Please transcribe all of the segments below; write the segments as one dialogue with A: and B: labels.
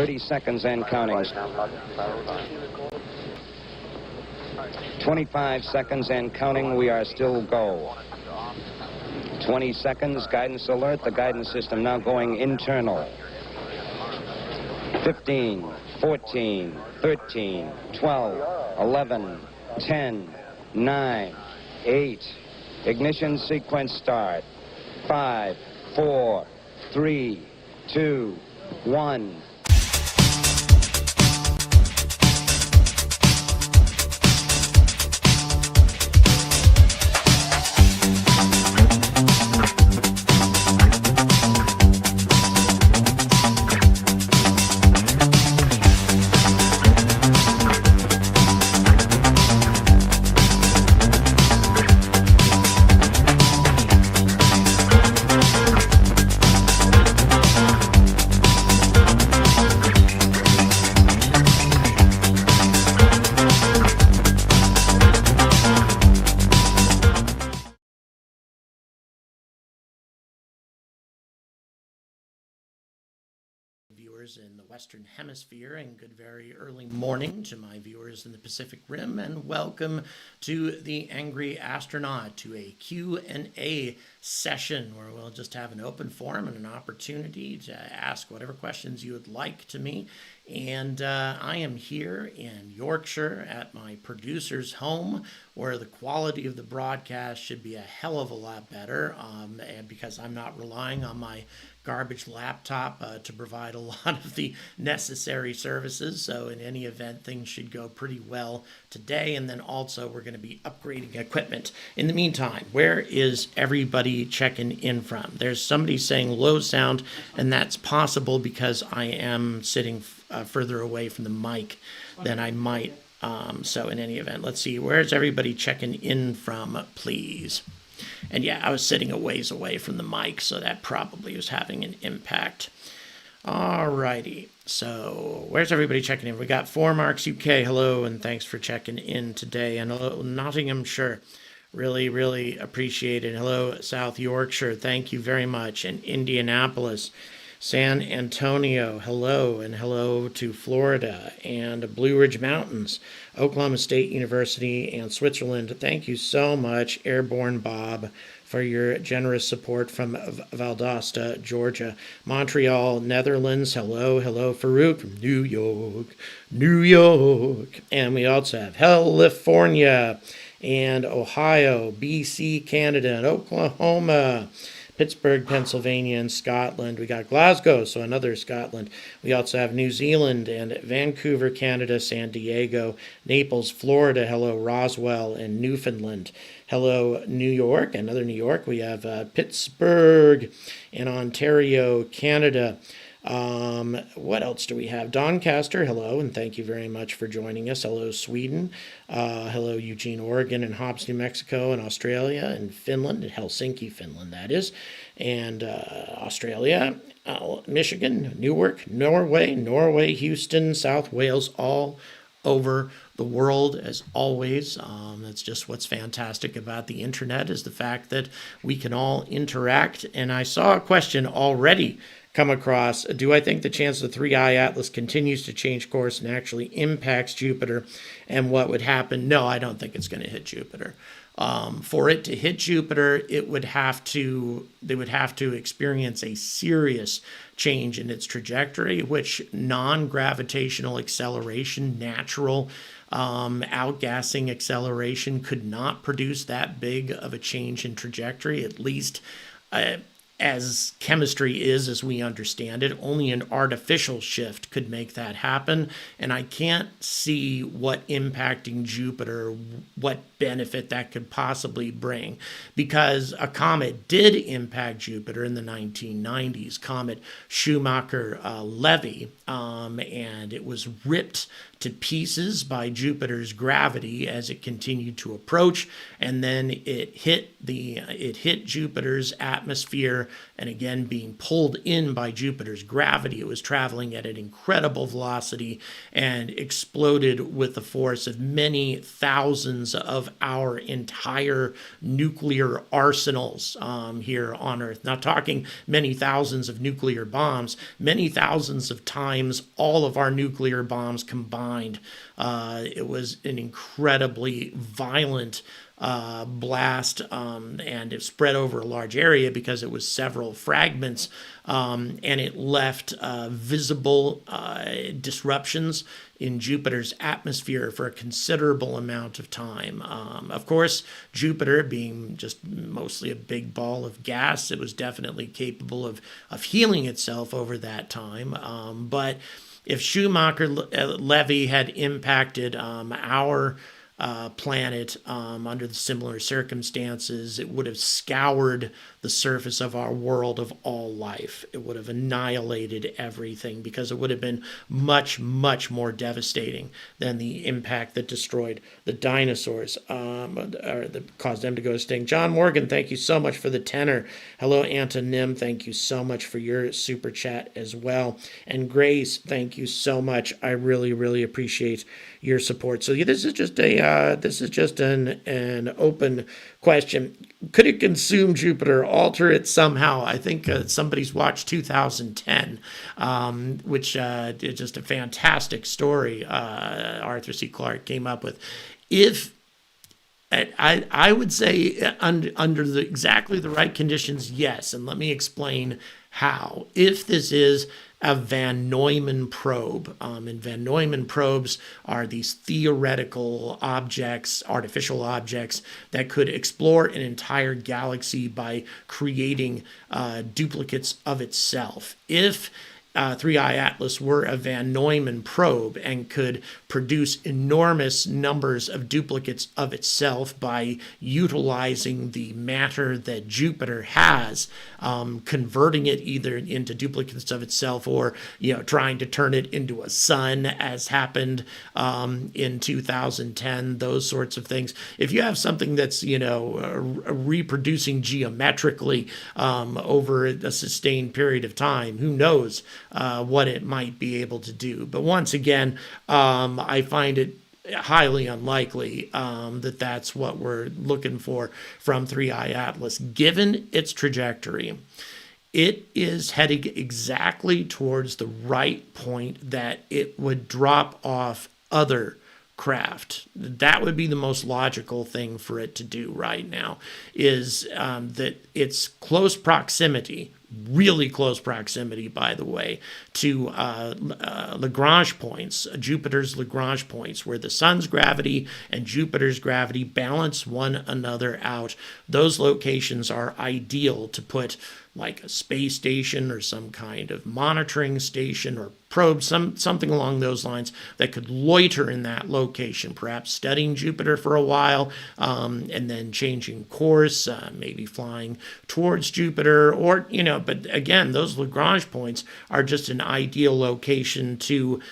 A: 30 seconds and counting. 25 seconds and counting. We are still go. 20 seconds. Guidance alert. The guidance system now going internal. 15, 14, 13, 12, 11, 10, 9, 8. Ignition sequence start. 5, 4, 3, 2, 1.
B: In the Western Hemisphere, and good very early morning to my viewers in the Pacific Rim, and welcome to the Angry Astronaut, to a Q&A session where we'll just have an open forum and an opportunity to ask whatever questions you would like to me. And I am here in Yorkshire at my producer's home, where the quality of the broadcast should be a hell of a lot better, and because I'm not relying on my garbage laptop to provide a lot of the necessary services. So in any event, things should go pretty well today. And then also we're going to be upgrading equipment. In the meantime, where is everybody checking in from? There's somebody saying low sound, and that's possible because I am sitting further away from the mic than I might. So in any event, let's see, where's everybody checking in from, please? And yeah, I was sitting a ways away from the mic, so that probably was having an impact. Alrighty, so where's everybody checking in? We got 4 Marks UK, hello, and thanks for checking in today. And hello, Nottinghamshire, really appreciate it. Hello, South Yorkshire, thank you very much. And Indianapolis, San Antonio, hello, and hello to Florida and Blue Ridge Mountains, Oklahoma State University, and Switzerland. Thank you so much, Airborne Bob, for your generous support from Valdosta, Georgia. Montreal, Netherlands, hello, Farouk from New York. And we also have California and Ohio, BC, Canada, and Oklahoma, Pittsburgh, Pennsylvania, and Scotland. We got Glasgow, so another Scotland. We also have New Zealand and Vancouver, Canada, San Diego, Naples, Florida. Hello, Roswell and Newfoundland. Hello, New York, another New York. We have Pittsburgh and Ontario, Canada. What else do we have? Doncaster, hello, and thank you very much for joining us. Hello, Sweden. Hello, Eugene, Oregon, and Hobbs, New Mexico, and Australia, and Finland, and Helsinki, Finland, that is, and Australia, Michigan, Newark, Norway, Houston, South Wales, all over the world, as always. That's just what's fantastic about the internet, is the fact that we can all interact. And I saw a question already come across: do I think the chance the 3i Atlas continues to change course and actually impacts Jupiter, and what would happen? No, I don't think it's going to hit Jupiter. For it to hit Jupiter, they would have to experience a serious change in its trajectory, which non-gravitational acceleration, natural outgassing acceleration, could not produce that big of a change in trajectory, at least as chemistry is, as we understand it. Only an artificial shift could make that happen. And I can't see what impacting Jupiter, what benefit that could possibly bring, because a comet did impact Jupiter in the 1990s, Comet Schumacher-Levy, and it was ripped to pieces by Jupiter's gravity as it continued to approach, and then it hit Jupiter's atmosphere, and again being pulled in by Jupiter's gravity, it was traveling at an incredible velocity and exploded with the force of many thousands of our entire nuclear arsenals here on Earth. Not talking many thousands of nuclear bombs, many thousands of times all of our nuclear bombs combined. It was an incredibly violent blast, and it spread over a large area because it was several fragments, and it left visible disruptions in Jupiter's atmosphere for a considerable amount of time. Of course, Jupiter being just mostly a big ball of gas, it was definitely capable of healing itself over that time. But if Schumacher-Levy had impacted our planet under the similar circumstances, it would have scoured the surface of our world of all life. It would have annihilated everything because it would have been much, much more devastating than the impact that destroyed the dinosaurs, or that caused them to go extinct. John Morgan, thank you so much for the tenor. Hello, Antonym, thank you so much for your super chat as well. And Grace, thank you so much. I really, really appreciate your support. So this is just an open question. Could it consume Jupiter, alter it somehow? I think somebody's watched 2010, which is just a fantastic story Arthur C. Clarke came up with. If I would say under exactly the right conditions, yes, and let me explain how. If this is a Van Neumann probe. And Van Neumann probes are these theoretical objects, artificial objects, that could explore an entire galaxy by creating duplicates of itself. If 3I Atlas were a Van Neumann probe and could produce enormous numbers of duplicates of itself by utilizing the matter that Jupiter has, converting it either into duplicates of itself or trying to turn it into a sun, as happened in 2010, those sorts of things. If you have something that's reproducing geometrically over a sustained period of time, who knows what it might be able to do. But once again, I find it highly unlikely that that's what we're looking for from 3I Atlas. Given its trajectory, it is heading exactly towards the right point that it would drop off other craft. That would be the most logical thing for it to do right now, is that its close proximity, really close proximity, by the way, to Lagrange points, Jupiter's Lagrange points, where the sun's gravity and Jupiter's gravity balance one another out. Those locations are ideal to put like a space station or some kind of monitoring station or probe, something along those lines that could loiter in that location, perhaps studying Jupiter for a while, and then changing course, maybe flying towards Jupiter, or, but again, those Lagrange points are just an ideal location to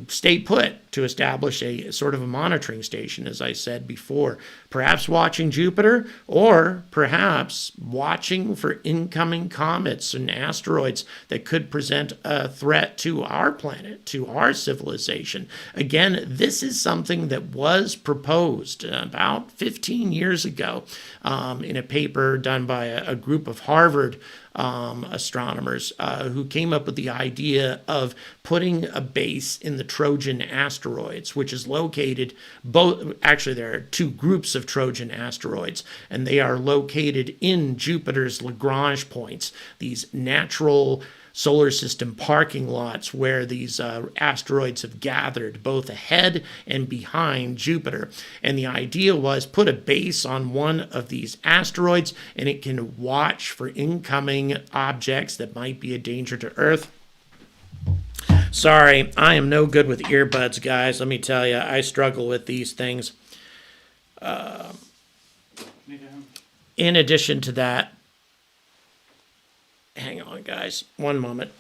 B: stay put, to establish a sort of a monitoring station, as I said before. Perhaps watching Jupiter, or perhaps watching for incoming comets and asteroids that could present a threat to our planet, to our civilization. Again, this is something that was proposed about 15 years ago in a paper done by a group of Harvard astronomers who came up with the idea of putting a base in the Trojan asteroids, which is located actually there are two groups of Trojan asteroids, and they are located in Jupiter's Lagrange points, these natural solar system parking lots where these asteroids have gathered both ahead and behind Jupiter. And the idea was put a base on one of these asteroids, and it can watch for incoming objects that might be a danger to Earth. Sorry, I am no good with earbuds, guys. Let me tell you, I struggle with these things. In addition to that, hang on, guys, one moment.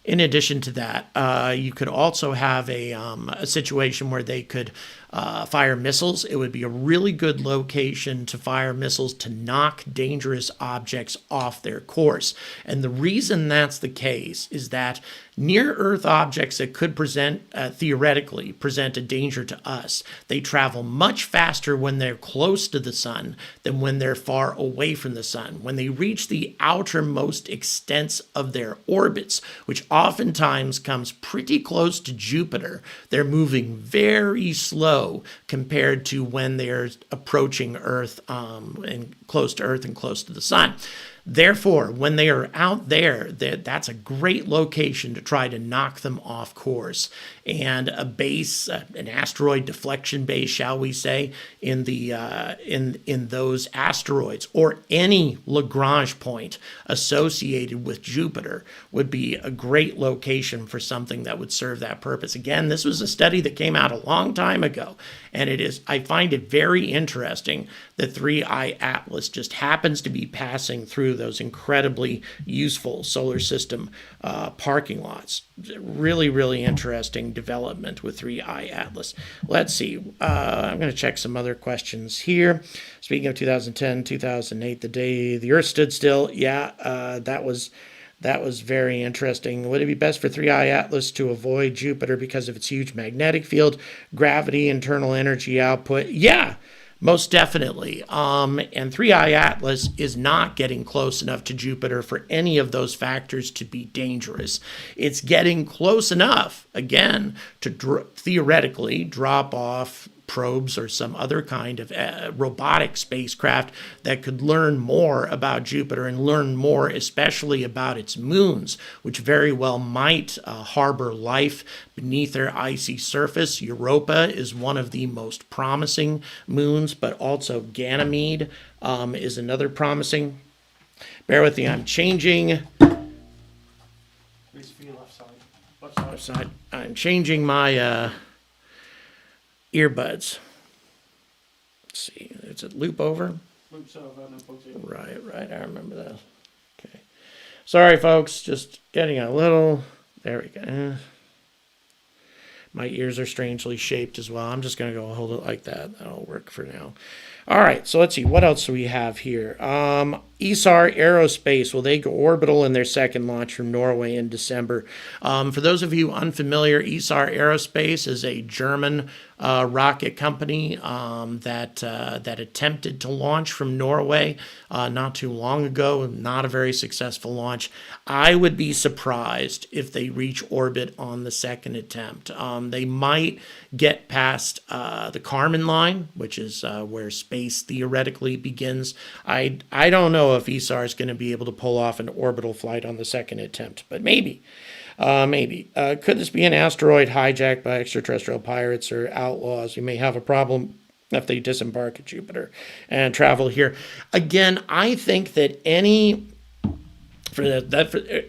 B: In addition to that, you could also have a situation where they could fire missiles. It would be a really good location to fire missiles to knock dangerous objects off their course. And the reason that's the case is that near-Earth objects that could theoretically present a danger to us, they travel much faster when they're close to the sun than when they're far away from the sun. When they reach the outermost extents of their orbits, which oftentimes comes pretty close to Jupiter, they're moving very slow compared to when they're approaching Earth and close to Earth and close to the sun. Therefore, when they are out there, that's a great location to try to knock them off course. And a base, an asteroid deflection base, shall we say, in those asteroids, or any Lagrange point associated with Jupiter, would be a great location for something that would serve that purpose. Again, this was a study that came out a long time ago, and I find it very interesting that 3I Atlas just happens to be passing through those incredibly useful solar system parking lots. Really, really interesting development with 3I Atlas. Let's see. I'm going to check some other questions here. Speaking of 2010, 2008, the day the Earth stood still. Yeah, that was very interesting. Would it be best for 3I Atlas to avoid Jupiter because of its huge magnetic field, gravity, internal energy output? Yeah, most definitely. And 3I Atlas is not getting close enough to Jupiter for any of those factors to be dangerous. It's getting close enough, again, to theoretically drop off probes or some other kind of robotic spacecraft that could learn more about Jupiter and learn more especially about its moons, which very well might harbor life beneath their icy surface. Europa is one of the most promising moons, but also Ganymede is another promising. Bear with me, I'm changing. Please feel left side. Left side. I'm changing my earbuds. Let's see. Is it loop over?
C: Loops over and then plugs in.
B: Right. I remember that. Okay. Sorry, folks. Just getting a little. There we go. My ears are strangely shaped as well. I'm just going to go hold it like that. That'll work for now. All right. So let's see. What else do we have here? ESAR Aerospace, will they go orbital in their second launch from Norway in December? For those of you unfamiliar, ESAR Aerospace is a German rocket company that attempted to launch from Norway not too long ago. Not a very successful launch. I would be surprised if they reach orbit on the second attempt. They might get past the Kármán line, which is where space theoretically begins. I don't know if ESAR is going to be able to pull off an orbital flight on the second attempt, but maybe. Could this be an asteroid hijacked by extraterrestrial pirates or outlaws? We may have a problem if they disembark at Jupiter and travel here. Again, I think that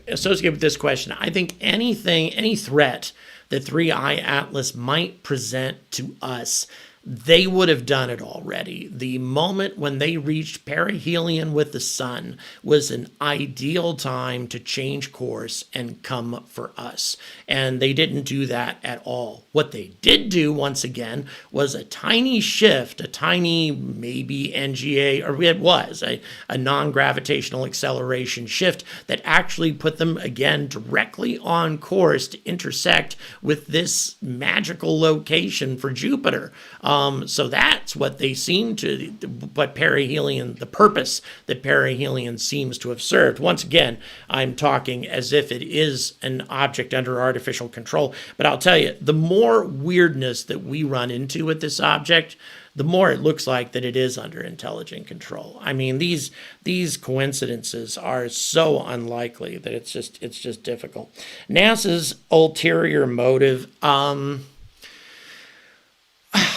B: associated with this question, I think any threat that 3I Atlas might present to us, they would have done it already. The moment when they reached perihelion with the sun was an ideal time to change course and come for us. And they didn't do that at all. What they did do, once again, was a tiny shift, a tiny maybe NGA, or it was a non-gravitational acceleration shift that actually put them, again, directly on course to intersect with this magical location for Jupiter. So that's what they seem to, what perihelion, the purpose that perihelion seems to have served. Once again, I'm talking as if it is an object under artificial control. But I'll tell you, the more weirdness that we run into with this object, the more it looks like that it is under intelligent control. I mean, these coincidences are so unlikely that it's just difficult. NASA's ulterior motive,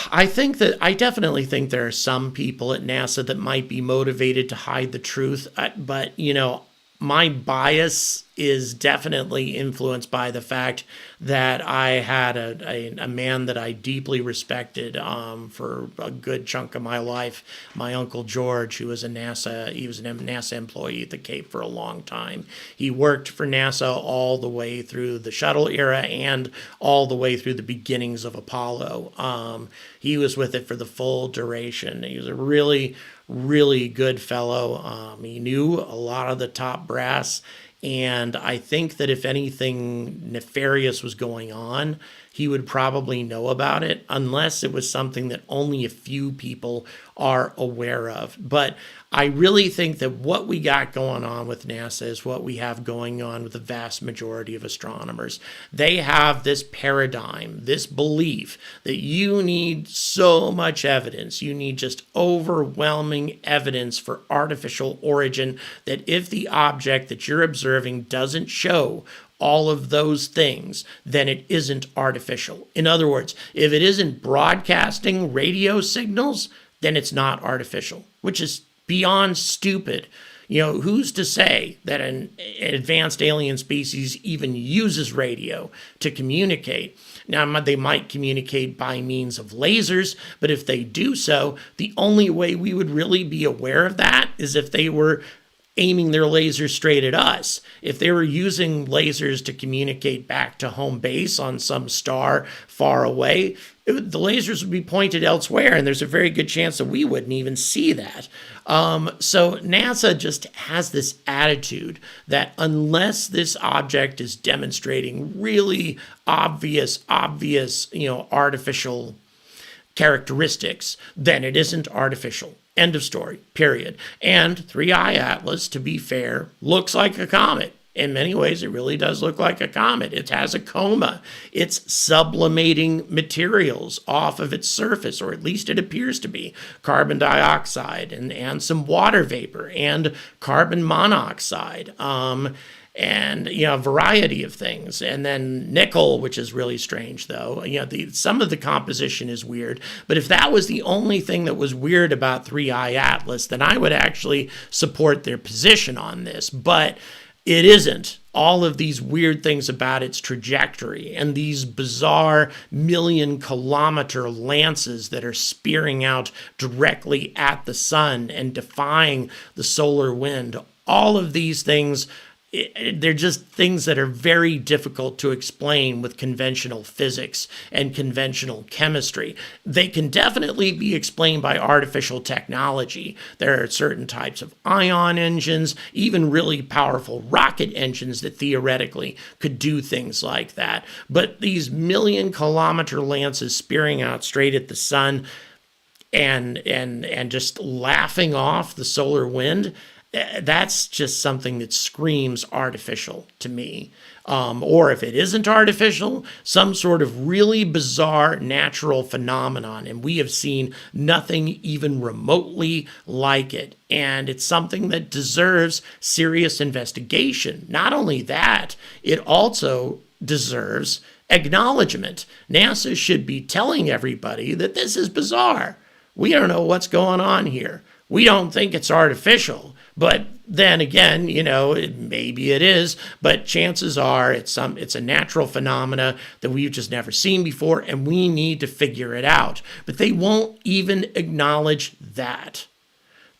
B: I definitely think there are some people at NASA that might be motivated to hide the truth, but, my bias is definitely influenced by the fact that I had a man that I deeply respected for a good chunk of my life, my Uncle George, who was he was a NASA employee at the Cape for a long time. He worked for NASA all the way through the shuttle era and all the way through the beginnings of Apollo. He was with it for the full duration. He was a really, really good fellow. He knew a lot of the top brass. And I think that if anything nefarious was going on, he would probably know about it, unless it was something that only a few people are aware of. But I really think that what we got going on with NASA is what we have going on with the vast majority of astronomers. They have this paradigm, this belief that you need so much evidence. You need just overwhelming evidence for artificial origin, that if the object that you're observing doesn't show all of those things, then it isn't artificial. In other words, if it isn't broadcasting radio signals, then it's not artificial, which is beyond stupid. You know, who's to say that an advanced alien species even uses radio to communicate? Now, they might communicate by means of lasers, but if they do so, the only way we would really be aware of that is if they were aiming their lasers straight at us. If they were using lasers to communicate back to home base on some star far away, the lasers would be pointed elsewhere, and there's a very good chance that we wouldn't even see that. So NASA just has this attitude that unless this object is demonstrating really obvious, artificial characteristics, then it isn't artificial. End of story, period. And 3I Atlas, to be fair, looks like a comet. In many ways, it really does look like a comet. It has a coma. It's sublimating materials off of its surface, or at least it appears to be. Carbon dioxide and some water vapor and carbon monoxide. And, a variety of things. And then nickel, which is really strange, though. Some of the composition is weird. But if that was the only thing that was weird about 3I Atlas, then I would actually support their position on this. But it isn't. All of these weird things about its trajectory and these bizarre million-kilometer lances that are spearing out directly at the sun and defying the solar wind, all of these things, they're just things that are very difficult to explain with conventional physics and conventional chemistry. They can definitely be explained by artificial technology. There are certain types of ion engines, even really powerful rocket engines that theoretically could do things like that. But these million-kilometer lances spearing out straight at the sun and just laughing off the solar wind, that's just something that screams artificial to me. Or if it isn't artificial, some sort of really bizarre natural phenomenon, and we have seen nothing even remotely like it. And it's something that deserves serious investigation. Not only that, it also deserves acknowledgement. NASA should be telling everybody that this is bizarre. We don't know what's going on here. We don't think it's artificial. But then again, maybe it is, but chances are it's a natural phenomena that we've just never seen before, and we need to figure it out. But they won't even acknowledge that.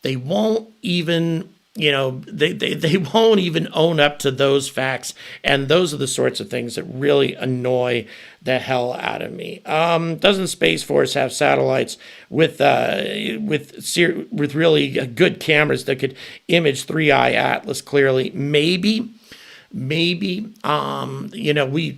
B: They won't even, they won't even own up to those facts, and those are the sorts of things that really annoy the hell out of me. Doesn't Space Force have satellites with really good cameras that could image 3I Atlas clearly? Maybe. We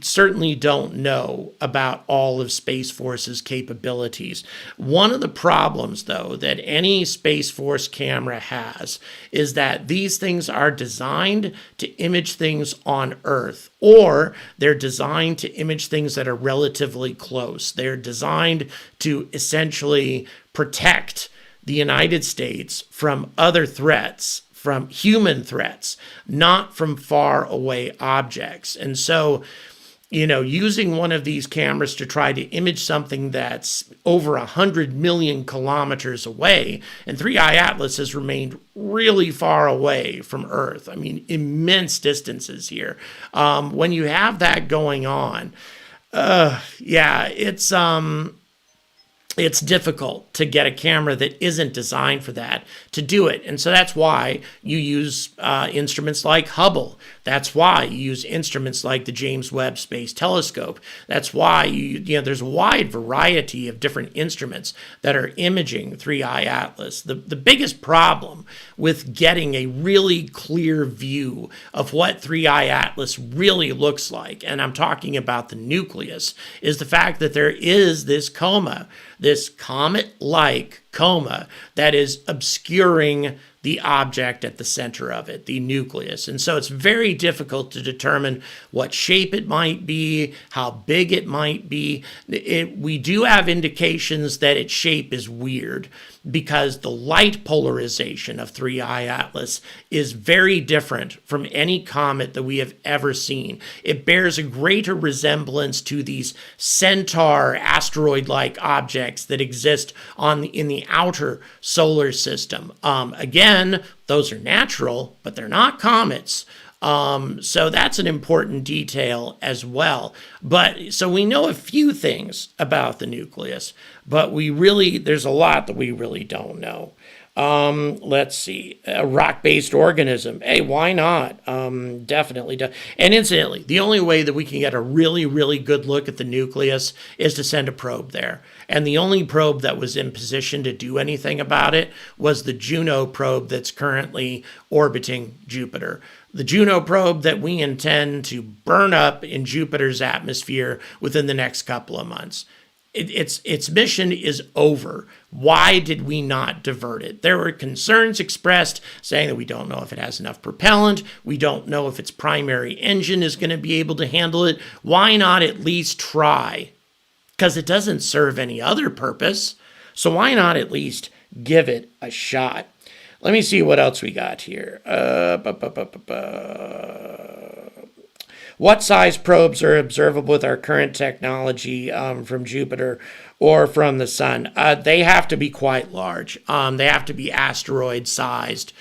B: certainly don't know about all of Space Force's capabilities. One of the problems, though, that any Space Force camera has is that these things are designed to image things on Earth, or they're designed to image things that are relatively close. They're designed to essentially protect the United States from other threats, from human threats, not from far away objects. And so using one of these cameras to try to image something that's over 100 million kilometers away, and 3i Atlas has remained really far away from Earth. I mean, immense distances here. When you have that going on, it's difficult to get a camera that isn't designed for that to do it. And so that's why you use instruments like Hubble. That's why you use instruments like the James Webb Space Telescope. That's why there's a wide variety of different instruments that are imaging 3i Atlas. The biggest problem with getting a really clear view of what 3i Atlas really looks like, and I'm talking about the nucleus, is the fact that there is this coma, this comet-like coma that is obscuring the object at the center of it, the nucleus. And so it's very difficult to determine what shape it might be, how big it might be. We do have indications that its shape is weird because the light polarization of 3i Atlas is very different from any comet that we have ever seen. It bears a greater resemblance to these centaur asteroid-like objects that exist in the outer solar system. Again, those are natural, but they're not comets. So that's an important detail as well. So we know a few things about the nucleus, but there's a lot that we really don't know. Let's see, a rock-based organism. Hey, why not? Definitely. And incidentally, the only way that we can get a really, really good look at the nucleus is to send a probe there. And the only probe that was in position to do anything about it was the Juno probe that's currently orbiting Jupiter. The Juno probe that we intend to burn up in Jupiter's atmosphere within the next couple of months. Its mission is over. Why did we not divert it? There were concerns expressed saying that we don't know if it has enough propellant. We don't know if its primary engine is going to be able to handle it. Why not at least try? Because it doesn't serve any other purpose. So why not at least give it a shot? Let me see what else we got here. What size probes are observable with our current technology from Jupiter or from the sun? They have to be quite large. They have to be asteroid-sized,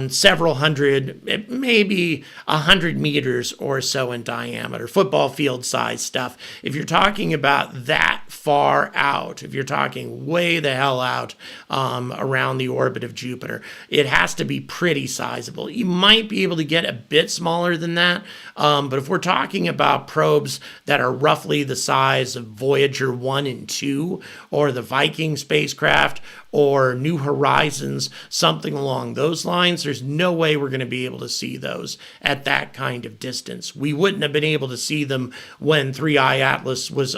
B: several hundred, maybe 100 meters or so in diameter, football field-sized stuff. If you're talking about that far out, if you're talking way the hell out around the orbit of Jupiter, it has to be pretty sizable. You might be able to get a bit smaller than that, but if we're talking about probes that are roughly the size of Voyager 1 and 2, or the Viking spacecraft, or New Horizons, something along those lines, there's no way we're going to be able to see those at that kind of distance. We wouldn't have been able to see them when 3i Atlas was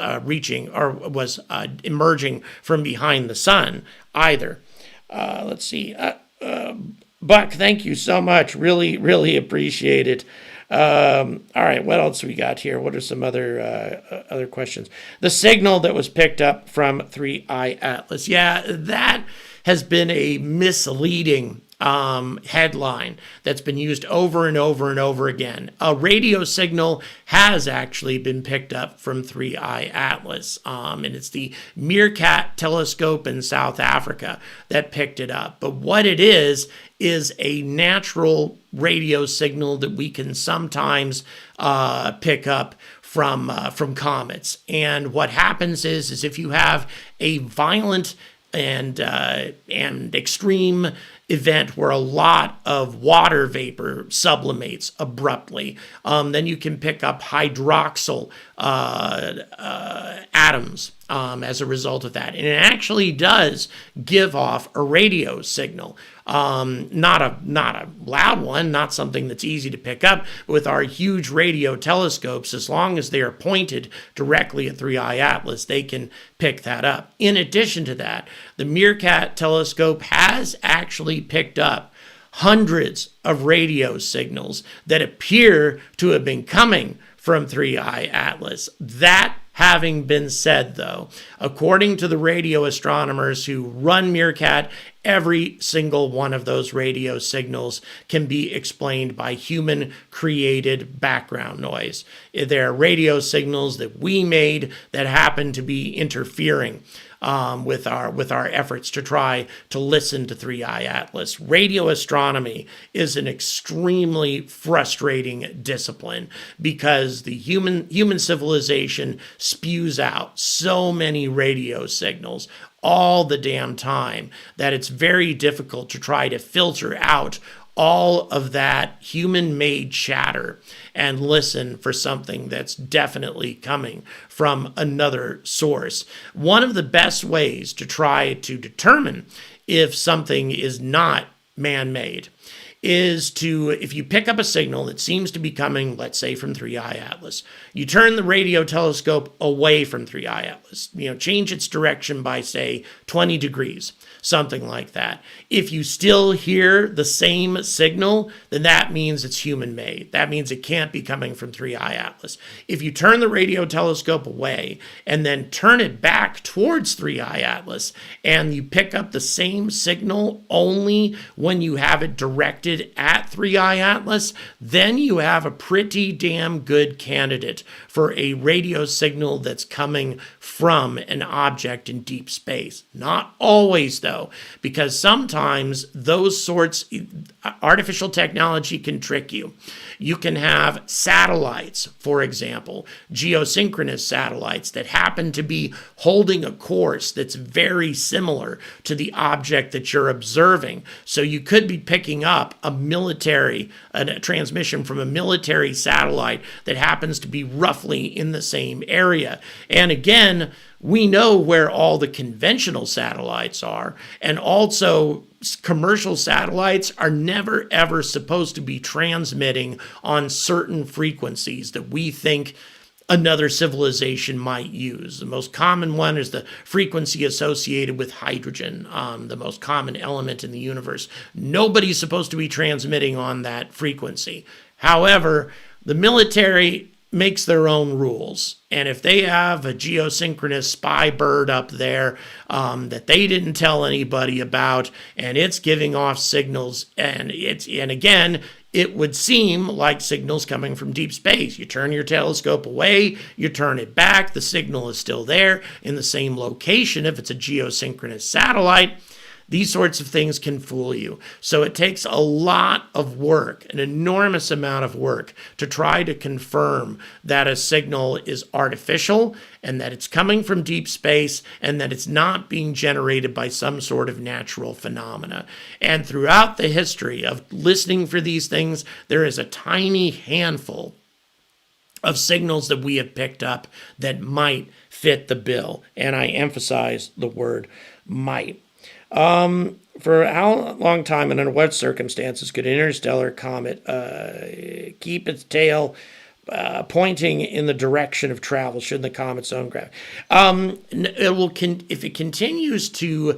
B: emerging from behind the sun either. Let's see. Buck, thank you so much. Really, really appreciate it. All right, what else we got here? What are some other questions? The signal that was picked up from 3i Atlas. Yeah, that has been a misleading headline that's been used over and over and over again. A radio signal has actually been picked up from 3i Atlas, and it's the Meerkat telescope in South Africa that picked it up. But what it is a natural radio signal that we can sometimes pick up from comets. And what happens is if you have a violent and extreme event where a lot of water vapor sublimates abruptly, then you can pick up hydroxyl atoms as a result of that. And it actually does give off a radio signal. Not a loud one, not something that's easy to pick up. But with our huge radio telescopes, as long as they are pointed directly at 3i Atlas, they can pick that up. In addition to that, the Meerkat telescope has actually picked up hundreds of radio signals that appear to have been coming from 3i Atlas. That having been said, though, according to the radio astronomers who run Meerkat every single one of those radio signals can be explained by human-created background noise. There are radio signals that we made that happen to be interfering with our efforts to try to listen to 3i Atlas. Radio astronomy is an extremely frustrating discipline because the human civilization spews out so many radio signals all the damn time that it's very difficult to try to filter out all of that human-made chatter and listen for something that's definitely coming from another source. One of the best ways to try to determine if something is not man-made is to, if you pick up a signal that seems to be coming, let's say, from 3i Atlas, you turn the radio telescope away from 3i Atlas, change its direction by, say, 20 degrees, something like that. If you still hear the same signal, then that means it's human-made. That means it can't be coming from 3i Atlas. If you turn the radio telescope away and then turn it back towards 3i Atlas and you pick up the same signal only when you have it directed at 3i Atlas, then you have a pretty damn good candidate for a radio signal that's coming from an object in deep space. Not always, though, because sometimes those sorts, artificial technology can trick you. You can have satellites, for example, geosynchronous satellites that happen to be holding a course that's very similar to the object that you're observing. So you could be picking up a transmission from a military satellite that happens to be roughly in the same area. And again, we know where all the conventional satellites are, and also commercial satellites are never ever supposed to be transmitting on certain frequencies that we think another civilization might use. The most common one is the frequency associated with hydrogen, the most common element in the universe. Nobody's supposed to be transmitting on that frequency. However, the military makes their own rules. And if they have a geosynchronous spy bird up there that they didn't tell anybody about, and it's giving off signals, and again, it would seem like signals coming from deep space. You turn your telescope away, you turn it back, the signal is still there in the same location if it's a geosynchronous satellite. These sorts of things can fool you. So it takes a lot of work, an enormous amount of work, to try to confirm that a signal is artificial and that it's coming from deep space and that it's not being generated by some sort of natural phenomena. And throughout the history of listening for these things, there is a tiny handful of signals that we have picked up that might fit the bill. And I emphasize the word might. For how long time and under what circumstances could an interstellar comet keep its tail pointing in the direction of travel should the comet's own gravity? If it continues to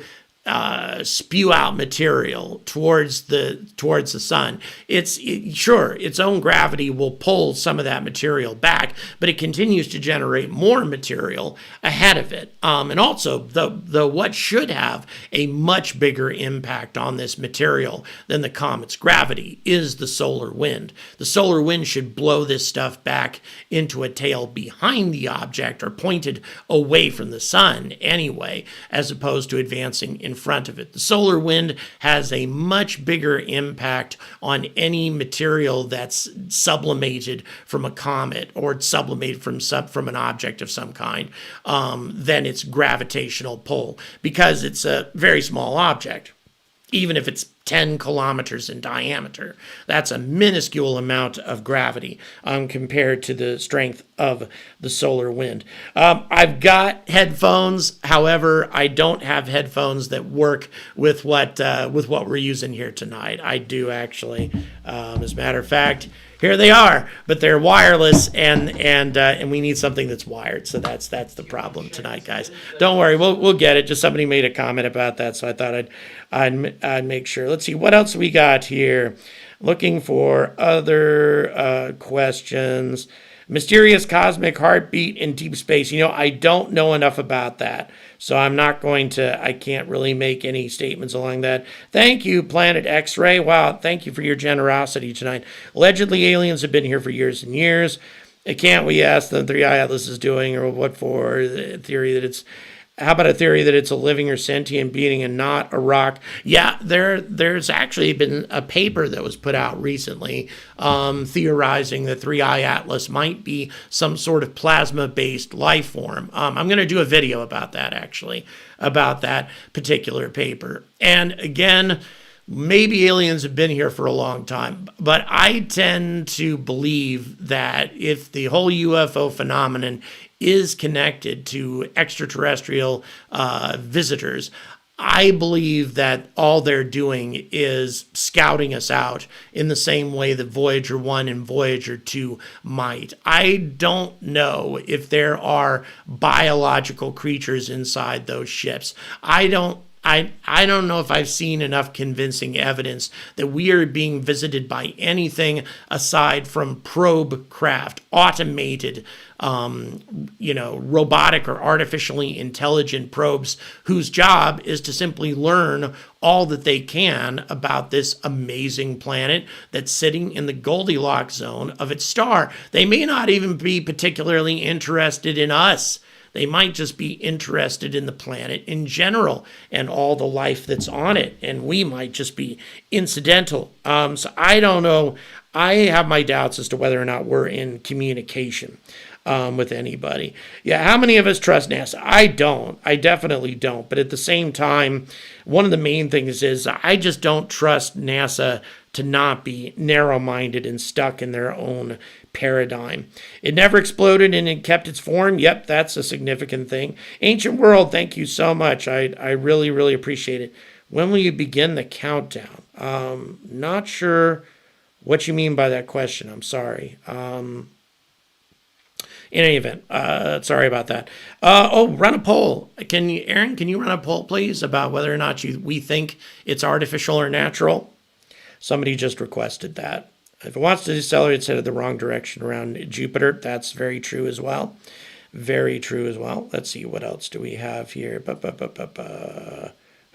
B: spew out material towards the sun, its own gravity will pull some of that material back, but it continues to generate more material ahead of it. And also, the what should have a much bigger impact on this material than the comet's gravity is the solar wind. The solar wind should blow this stuff back into a tail behind the object or pointed away from the sun anyway, as opposed to advancing in front of it. The solar wind has a much bigger impact on any material that's sublimated from a comet or sublimated from an object of some kind than its gravitational pull, because it's a very small object. Even if it's 10 kilometers in diameter, that's a minuscule amount of gravity compared to the strength of the solar wind. I've got headphones. However, I don't have headphones that work with what we're using here tonight. I do actually. As a matter of fact, here they are, but they're wireless, and we need something that's wired. So that's the problem tonight, guys. Don't worry, we'll get it. Just somebody made a comment about that, so I thought I'd make sure. Let's see what else we got here. Looking for other questions. Mysterious cosmic heartbeat in deep space. I don't know enough about that. So I can't really make any statements along that. Thank you, Planet X-Ray. Wow, thank you for your generosity tonight. Allegedly, aliens have been here for years and years. Can't we ask the 3i Atlas is doing, or what for? The theory that it's... How about a theory that it's a living or sentient being and not a rock? Yeah, there's actually been a paper that was put out recently theorizing that 3i Atlas might be some sort of plasma-based life form. I'm going to do a video about that, actually, about that particular paper. And again, maybe aliens have been here for a long time, but I tend to believe that if the whole UFO phenomenon is connected to extraterrestrial visitors, I believe that all they're doing is scouting us out in the same way that Voyager 1 and Voyager 2 might. I don't know if there are biological creatures inside those ships. I don't know if I've seen enough convincing evidence that we are being visited by anything aside from probe craft, automated, robotic or artificially intelligent probes whose job is to simply learn all that they can about this amazing planet that's sitting in the Goldilocks zone of its star. They may not even be particularly interested in us. They might just be interested in the planet in general and all the life that's on it. And we might just be incidental. So I don't know. I have my doubts as to whether or not we're in communication with anybody. Yeah, how many of us trust NASA? I don't. I definitely don't. But at the same time, one of the main things is I just don't trust NASA to not be narrow-minded and stuck in their own paradigm. It never exploded and it kept its form. Yep, that's a significant thing. Ancient World, thank you so much. I really, really appreciate it. When will you begin the countdown? Not sure what you mean by that question. I'm sorry. In any event, sorry about that. Run a poll. Aaron, can you run a poll, please, about whether or not we think it's artificial or natural? Somebody just requested that. If it wants to decelerate, it's headed the wrong direction around Jupiter. That's very true as well. Very true as well. Let's see, what else do we have here?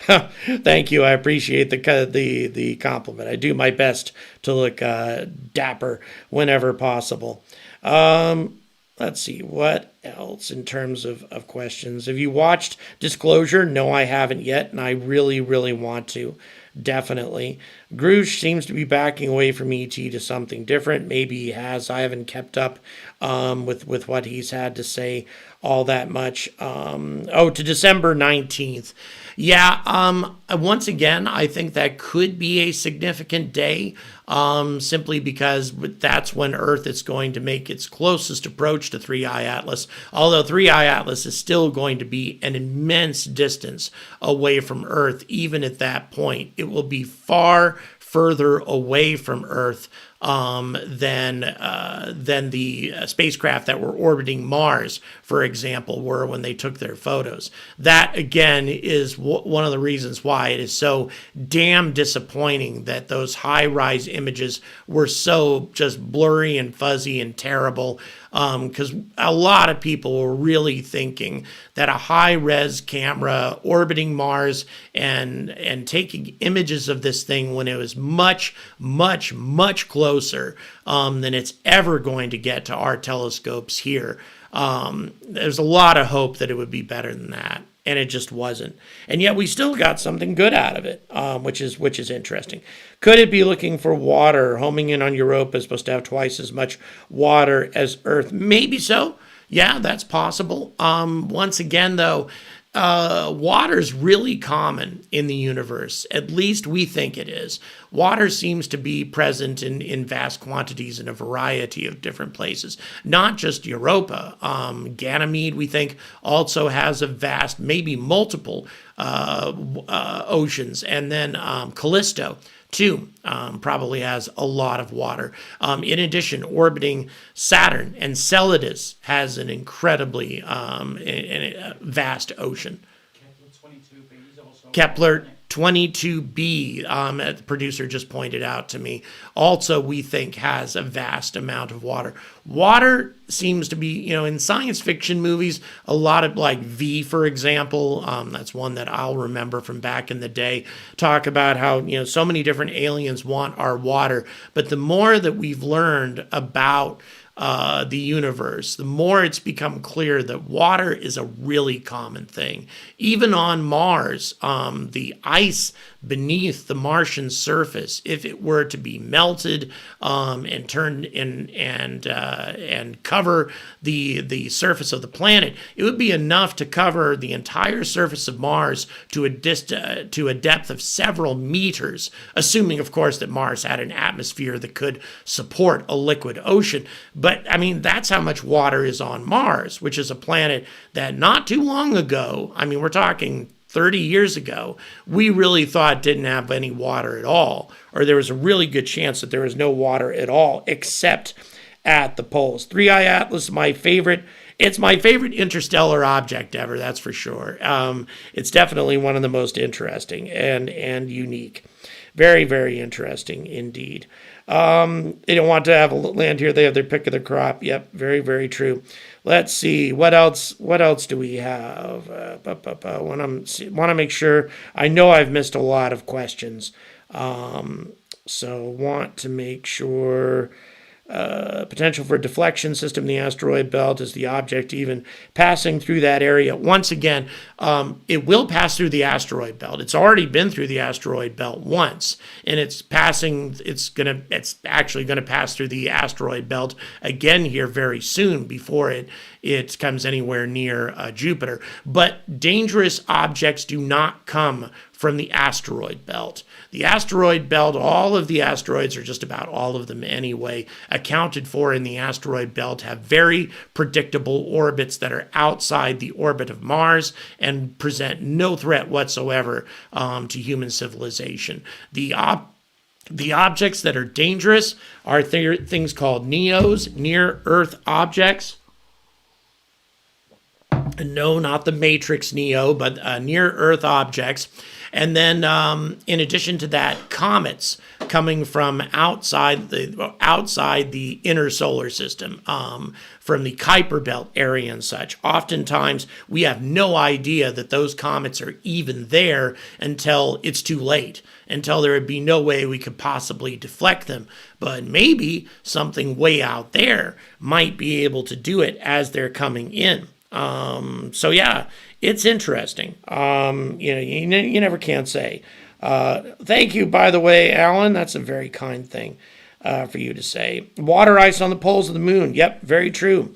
B: Thank you. I appreciate the compliment. I do my best to look dapper whenever possible. Let's see, what else in terms of questions? Have you watched Disclosure? No, I haven't yet, and I really, really want to. Definitely. Grush seems to be backing away from ET to something different. Maybe he has. I haven't kept up with what he's had to say all that much. To December 19th. Yeah, once again, I think that could be a significant day, simply because that's when Earth is going to make its closest approach to 3i Atlas, although 3i Atlas is still going to be an immense distance away from Earth. Even at that point, it will be far further away from Earth than the spacecraft that were orbiting Mars, for example, were when they took their photos. That, again, is one of the reasons why it is so damn disappointing that those high-rise images were so just blurry and fuzzy and terrible, because a lot of people were really thinking that a high-res camera orbiting Mars and taking images of this thing when it was much, much, much closer than it's ever going to get to our telescopes here. There's a lot of hope that it would be better than that, and it just wasn't. And yet we still got something good out of it, which is interesting. Could it be looking for water? Homing in on Europa is supposed to have twice as much water as Earth. Maybe so. Yeah, that's possible. Once again, though, water's really common in the universe. At least we think it is. Water seems to be present in vast quantities in a variety of different places, not just Europa. Ganymede, we think, also has a vast, maybe multiple oceans. And then Callisto, too, probably has a lot of water. In addition, orbiting Saturn, Enceladus has an incredibly vast ocean.
C: Kepler 22, but he's also
B: Kepler 22b, the producer just pointed out to me, also we think has a vast amount of water. Water seems to be, in science fiction movies, a lot of like V, for example, that's one that I'll remember from back in the day, talk about how, so many different aliens want our water. But the more that we've learned about the universe, the more it's become clear that water is a really common thing. Even on Mars, the ice beneath the Martian surface, if it were to be melted and turned in and cover the surface of the planet, it would be enough to cover the entire surface of Mars to a depth of several meters, assuming, of course, that Mars had an atmosphere that could support a liquid ocean. But I mean, that's how much water is on Mars, which is a planet that not too long ago, I mean, we're talking 30 years ago, we really thought didn't have any water at all, or there was a really good chance that there was no water at all, except at the poles. 3I Atlas, my favorite. It's my favorite interstellar object ever, that's for sure. It's definitely one of the most interesting and unique. Very, very interesting indeed. They don't want to have a land here. They have their pick of the crop. Yep, very, very true. Let's see. What else do we have? Want to make sure. I know I've missed a lot of questions. So want to make sure. Potential for deflection system in the asteroid belt. Is the object even passing through that area? Once again, it will pass through the asteroid belt. It's already been through the asteroid belt once, and it's actually gonna pass through the asteroid belt again here very soon before it comes anywhere near Jupiter. But dangerous objects do not come from the asteroid belt. The asteroid belt, all of the asteroids, or just about all of them anyway, accounted for in the asteroid belt, have very predictable orbits that are outside the orbit of Mars and present no threat whatsoever to human civilization. The objects that are dangerous are things called NEOs, near-Earth objects. No, not the Matrix Neo, but near-Earth objects. And then, in addition to that, comets coming from outside the inner solar system, from the Kuiper Belt area and such. Oftentimes, we have no idea that those comets are even there until it's too late, until there would be no way we could possibly deflect them. But maybe something way out there might be able to do it as they're coming in. So yeah, it's interesting. You never can say. Thank you, by the way, Alan. That's a very kind thing for you to say. Water ice on the poles of the moon. Yep, very true.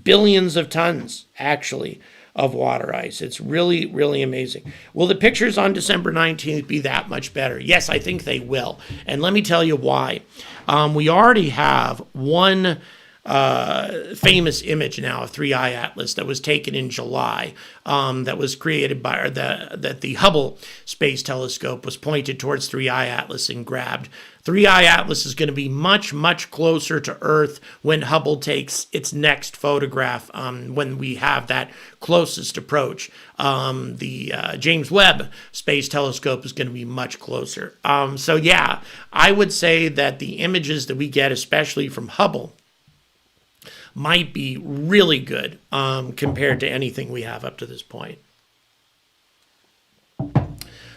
B: Billions of tons, actually, of water ice. It's really, really amazing. Will the pictures on December 19th be that much better? Yes, I think they will. And let me tell you why. We already have one famous image now of 3I Atlas that was taken in July, that was created by that the Hubble Space Telescope was pointed towards 3I Atlas and grabbed. 3I Atlas is going to be much, much closer to Earth when Hubble takes its next photograph, when we have that closest approach. The James Webb Space Telescope is going to be much closer. So yeah, I would say that the images that we get, especially from Hubble, might be really good compared to anything we have up to this point.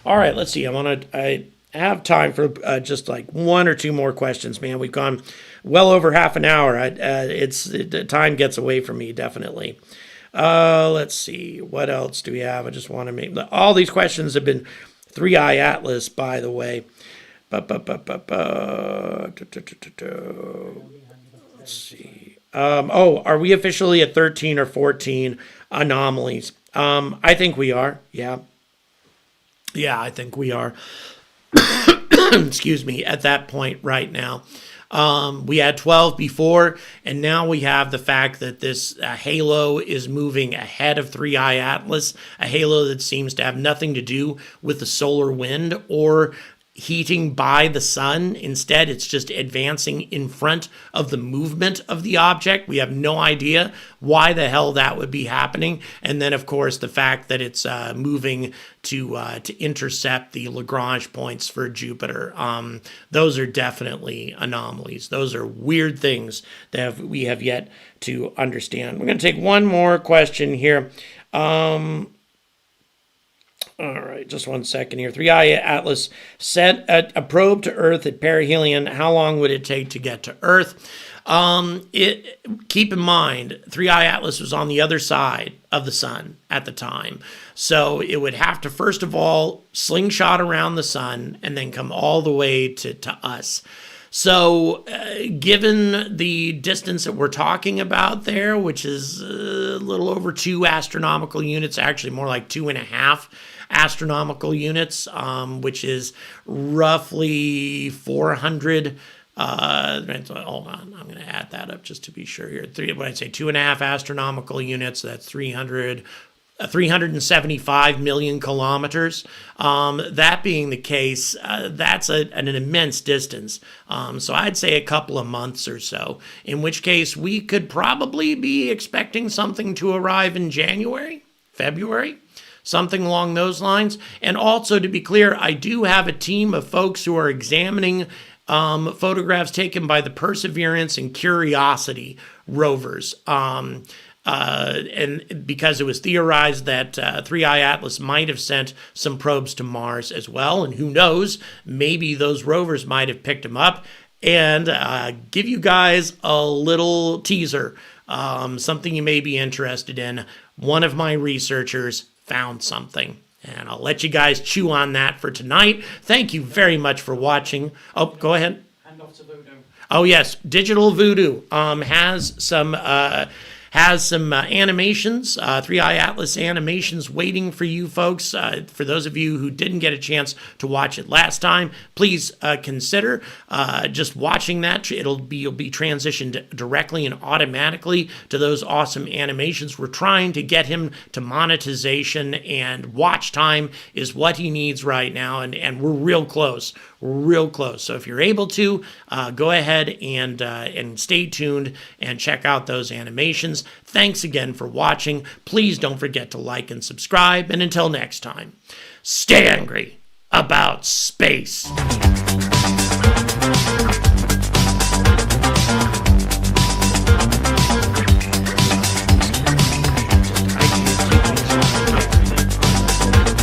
B: All right, let's see. I have time for just like one or two more questions, man. We've gone well over half an hour. Time gets away from me, definitely. Let's see. What else do we have? I just want to make... All these questions have been 3I Atlas, by the way. Let's see. Are we officially at 13 or 14 anomalies? I think we are. Yeah. Yeah, I think we are. Excuse me, at that point right now. We had 12 before, and now we have the fact that this halo is moving ahead of 3I Atlas, a halo that seems to have nothing to do with the solar wind or heating by the sun. Instead, it's just advancing in front of the movement of the object. We have no idea why the hell that would be happening. And then, of course, the fact that it's moving to intercept the Lagrange points for Jupiter. Those are definitely anomalies. Those are weird things that we have yet to understand. We're going to take one more question here. All right, just 1 second here. 3i Atlas sent a probe to Earth at perihelion. How long would it take to get to Earth? Keep in mind, 3i Atlas was on the other side of the sun at the time. So it would have to, first of all, slingshot around the sun and then come all the way to us. So given the distance that we're talking about there, which is a little over 2 astronomical units, actually more like 2.5 astronomical units, which is roughly 400. Hold on, I'm going to add that up just to be sure here. When I say 2.5 astronomical units, that's 375 million kilometers. That being the case, that's an immense distance. So I'd say a couple of months or so, in which case we could probably be expecting something to arrive in January, February, something along those lines. And also, to be clear, I do have a team of folks who are examining photographs taken by the Perseverance and Curiosity rovers. And because it was theorized that 3i Atlas might have sent some probes to Mars as well, and who knows, maybe those rovers might have picked them up. And give you guys a little teaser, something you may be interested in. One of my researchers found something, and I'll let you guys chew on that for tonight. Thank you very much for watching. Oh, go ahead.
C: Hand off to VOODOO.
B: Oh, yes. Digital VOODOO has some animations, 3i Atlas animations waiting for you folks. For those of you who didn't get a chance to watch it last time, please consider just watching that. You'll be transitioned directly and automatically to those awesome animations. We're trying to get him to monetization, and watch time is what he needs right now, and we're real close. Real close. So if you're able to, go ahead and stay tuned and check out those animations. Thanks again for watching. Please don't forget to like and subscribe. And until next time, stay angry about space.